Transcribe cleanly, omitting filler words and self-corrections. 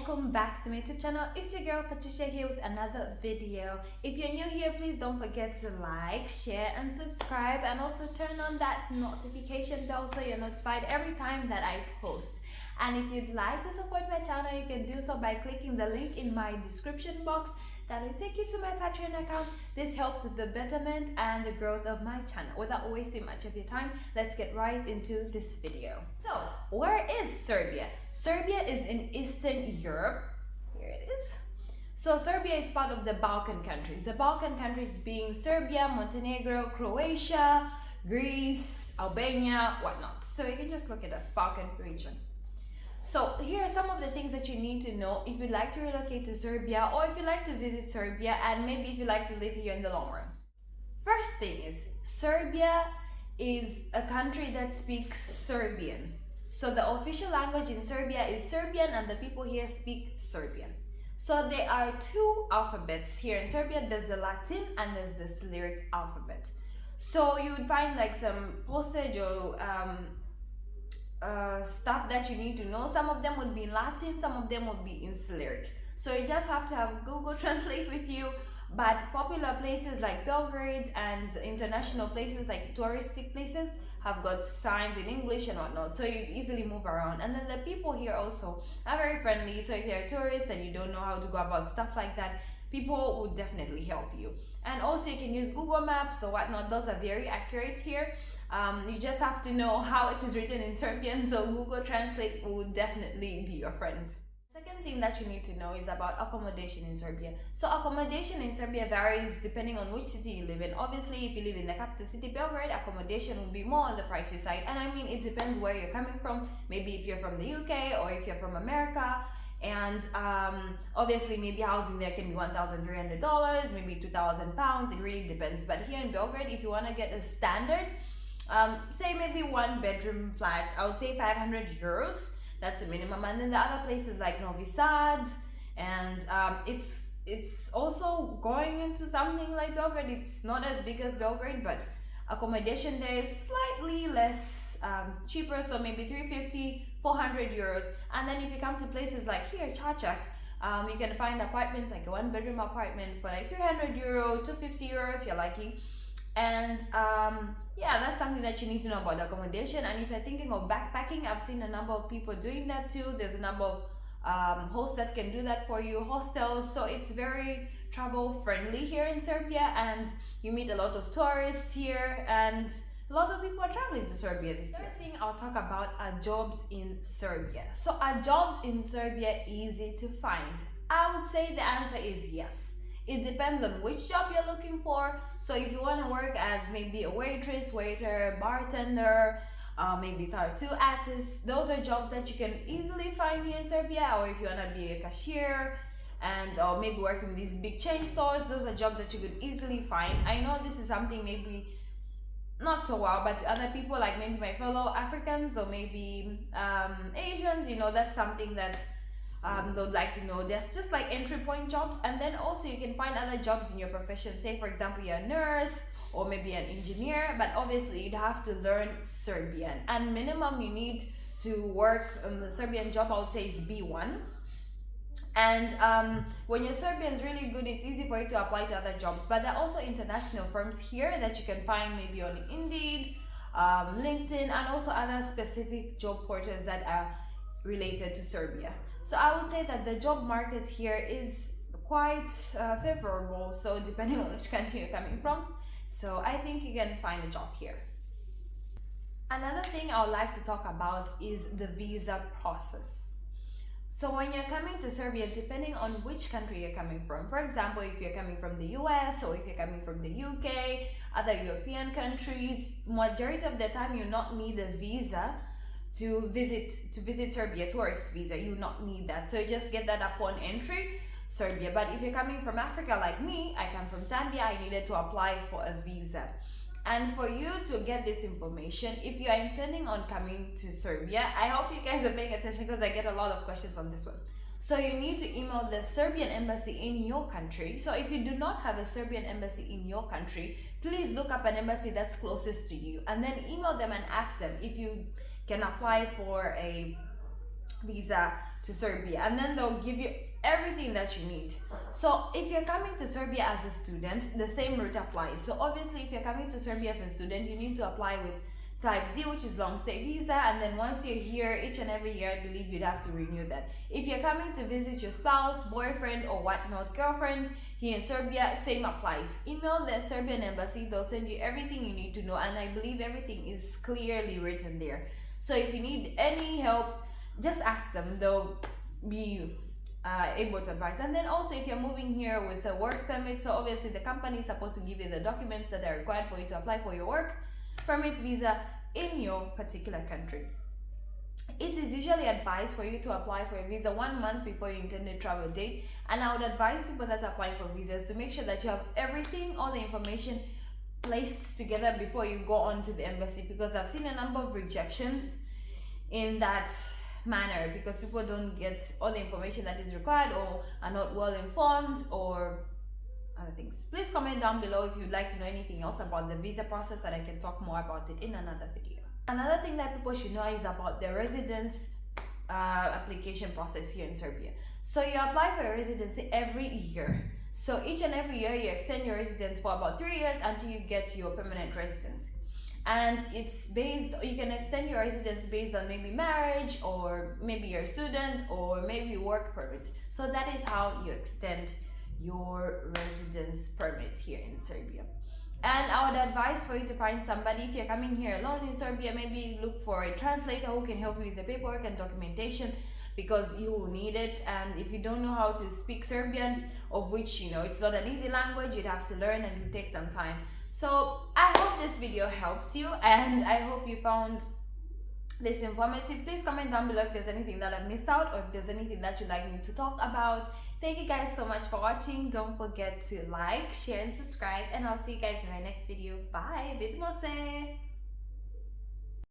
welcome back to my YouTube channel. It's your girl Patricia here with another video. If you're new here, please don't forget to like, share and subscribe, and also turn on that notification bell so you're notified every time that I post. And if you'd like to support my channel, you can do so by clicking the link in my description box. That will take you to my Patreon account. This helps with the betterment and the growth of my channel. Without wasting much of your time, let's get right into this video. So, where is Serbia? Serbia is in Eastern Europe. Here it is. So Serbia is part of the Balkan countries. The Balkan countries being Serbia, Montenegro, Croatia, Greece, Albania, whatnot. So you can just look at the Balkan region. So here are some of the things that you need to know if you'd like to relocate to Serbia, or if you'd like to visit Serbia, and maybe if you'd like to live here in the long run. First thing is, Serbia is a country that speaks Serbian. So the official language in Serbia is Serbian, and the people here speak Serbian. So there are two alphabets here in Serbia. There's the Latin and there's the Cyrillic alphabet. So you would find like some postage or stuff that you need to know. Some of them would be in Latin, some of them would be in Cyrillic. So you just have to have Google Translate with you. But popular places like Belgrade and international places like touristic places have got signs in English and whatnot, so you easily move around. And then the people here also are very friendly, so if you're a tourist and you don't know how to go about stuff like that, people would definitely help you. And also you can use Google Maps or whatnot. Those are very accurate here. You just have to know how it is written in Serbian, so Google Translate would definitely be your friend. Second thing that you need to know is about accommodation in Serbia. So accommodation in Serbia varies depending on which city you live in. Obviously, if you live in the capital city, Belgrade, accommodation will be more on the pricey side. And I mean, it depends where you're coming from. Maybe if you're from the UK or if you're from America. And obviously, maybe housing there can be $1,300, maybe £2,000. It really depends. But here in Belgrade, if you want to get a standard, say maybe one bedroom flat, I would say €500. That's the minimum. And then the other places like Novi Sad, and it's also going into something like Belgrade. It's not as big as Belgrade, but accommodation there is slightly less cheaper, so maybe €350, €400. And then if you come to places like here, Čačak, you can find apartments like a one-bedroom apartment for like €300, €250 if you're lucky. And yeah, that's something that you need to know about the accommodation. And if you're thinking of backpacking, I've seen a number of people doing that too. There's a number of hosts that can do that for you, hostels. So it's very travel friendly here in Serbia, and you meet a lot of tourists here, and a lot of people are traveling to Serbia this year. Third thing I'll talk about are jobs in Serbia. So are jobs in Serbia easy to find? I would say the answer is yes. It depends on which job you're looking for. So if you want to work as maybe a waitress, waiter, bartender, maybe tattoo artist, those are jobs that you can easily find here in Serbia. Or if you want to be a cashier or maybe working in these big chain stores, those are jobs that you could easily find. I know this is something maybe not so well, but to other people like maybe my fellow Africans or maybe Asians, you know, that's something that they would like to know. There's just like entry point jobs, and then also you can find other jobs in your profession. Say for example you're a nurse or maybe an engineer, but obviously you'd have to learn Serbian, and minimum you need to work on the Serbian job, I would say, is B1. And when your Serbian is really good, it's easy for you to apply to other jobs. But there are also international firms here that you can find maybe on Indeed, LinkedIn, and also other specific job portals that are related to Serbia. So I would say that the job market here is quite favorable, so depending on which country you're coming from. So I think you can find a job here. Another thing I would like to talk about is the visa process. So when you're coming to Serbia, depending on which country you're coming from, for example, if you're coming from the US or if you're coming from the UK, other European countries, majority of the time you not need a visa to visit Serbia, tourist visa. You not need that, so you just get that upon entry Serbia. But if you're coming from Africa like me, I come from Zambia, I needed to apply for a visa. And for you to get this information, if you are intending on coming to Serbia, I hope you guys are paying attention because I get a lot of questions on this one. So you need to email the Serbian embassy in your country. So if you do not have a Serbian embassy in your country, please look up an embassy that's closest to you and then email them and ask them if you can apply for a visa to Serbia, and then they'll give you everything that you need. So if you're coming to Serbia as a student, the same route applies. So obviously, if you're coming to Serbia as a student, you need to apply with type D, which is long stay visa, and then once you're here, each and every year, I believe you'd have to renew that. If you're coming to visit your spouse, boyfriend, or whatnot, girlfriend here in Serbia, same applies. Email the Serbian embassy, they'll send you everything you need to know, and I believe everything is clearly written there. So if you need any help, just ask them, they'll be able to advise. And then also, if you're moving here with a work permit, so obviously the company is supposed to give you the documents that are required for you to apply for your work permit visa in your particular country. It is usually advised for you to apply for a visa 1 month before your intended travel date, and I would advise people that are applying for visas to make sure that you have everything, all the information placed together before you go on to the embassy, because I've seen a number of rejections in that manner because people don't get all the information that is required or are not well informed or other things. Please comment down below if you'd like to know anything else about the visa process, and I can talk more about it in another video. Another thing that people should know is about the residence application process here in Serbia. So you apply for a residency every year. So each and every year you extend your residence for about 3 years until you get your permanent residence. And it's based, you can extend your residence based on maybe marriage, or maybe you're a student, or maybe work permit. So that is how you extend your residence permit here in Serbia. And I would advise for you to find somebody. If you're coming here alone in Serbia, maybe look for a translator who can help you with the paperwork and documentation, because you will need it. And if you don't know how to speak Serbian, of which it's not an easy language, you'd have to learn and it will take some time. So I hope this video helps you, and I hope you found this informative. Please comment down below if there's anything that I've missed out, or if there's anything that you'd like me to talk about. Thank you guys so much for watching. Don't forget to like, share, and subscribe, and I'll see you guys in my next video. Bye. Vidimo se.